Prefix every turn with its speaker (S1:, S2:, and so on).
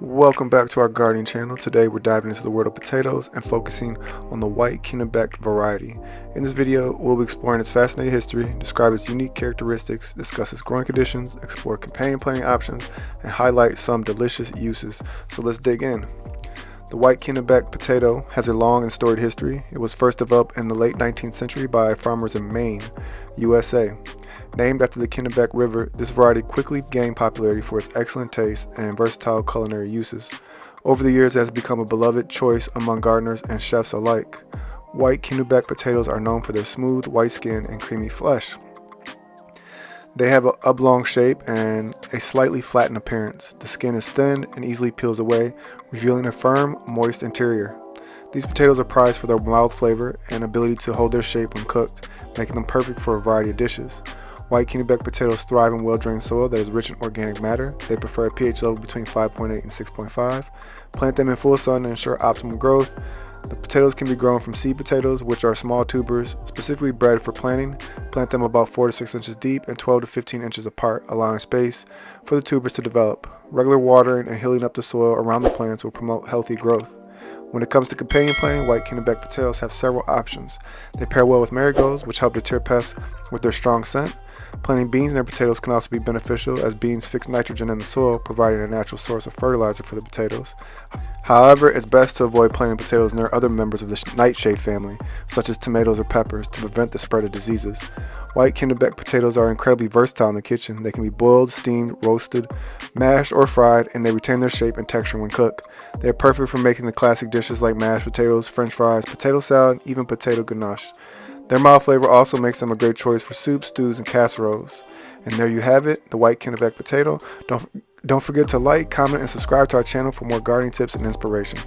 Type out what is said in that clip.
S1: Welcome back to our gardening channel. Today we're diving into the world of potatoes and focusing on the White Kennebec variety. In this video, we'll be exploring its fascinating history, describe its unique characteristics, discuss its growing conditions, explore companion planting options, and highlight some delicious uses. So let's dig in. The White Kennebec potato has a long and storied history. It was first developed in the late 19th century by farmers in Maine, USA. Named after the Kennebec River, this variety quickly gained popularity for its excellent taste and versatile culinary uses. Over the years, it has become a beloved choice among gardeners and chefs alike. White Kennebec potatoes are known for their smooth, white skin and creamy flesh. They have an oblong shape and a slightly flattened appearance. The skin is thin and easily peels away, revealing a firm, moist interior. These potatoes are prized for their mild flavor and ability to hold their shape when cooked, making them perfect for a variety of dishes. White Kennebec potatoes thrive in well-drained soil that is rich in organic matter. They prefer a pH level between 5.8 and 6.5. Plant them in full sun to ensure optimal growth. The potatoes can be grown from seed potatoes, which are small tubers specifically bred for planting. Plant them about 4 to 6 inches deep and 12 to 15 inches apart, allowing space for the tubers to develop. Regular watering and hilling up the soil around the plants will promote healthy growth. When it comes to companion planting, White Kennebec potatoes have several options. They pair well with marigolds, which help deter pests with their strong scent. Planting beans near potatoes can also be beneficial, as beans fix nitrogen in the soil, providing a natural source of fertilizer for the potatoes. However, it's best to avoid planting potatoes near other members of the nightshade family, such as tomatoes or peppers, to prevent the spread of diseases. White Kennebec potatoes are incredibly versatile in the kitchen. They can be boiled, steamed, roasted, mashed, or fried, and they retain their shape and texture when cooked. They are perfect for making the classic dishes like mashed potatoes, french fries, potato salad, and even potato ganache. Their mild flavor also makes them a great choice for soups, stews, and casseroles. And there you have it, the White Kennebec potato. Don't forget to like, comment, and subscribe to our channel for more gardening tips and inspiration.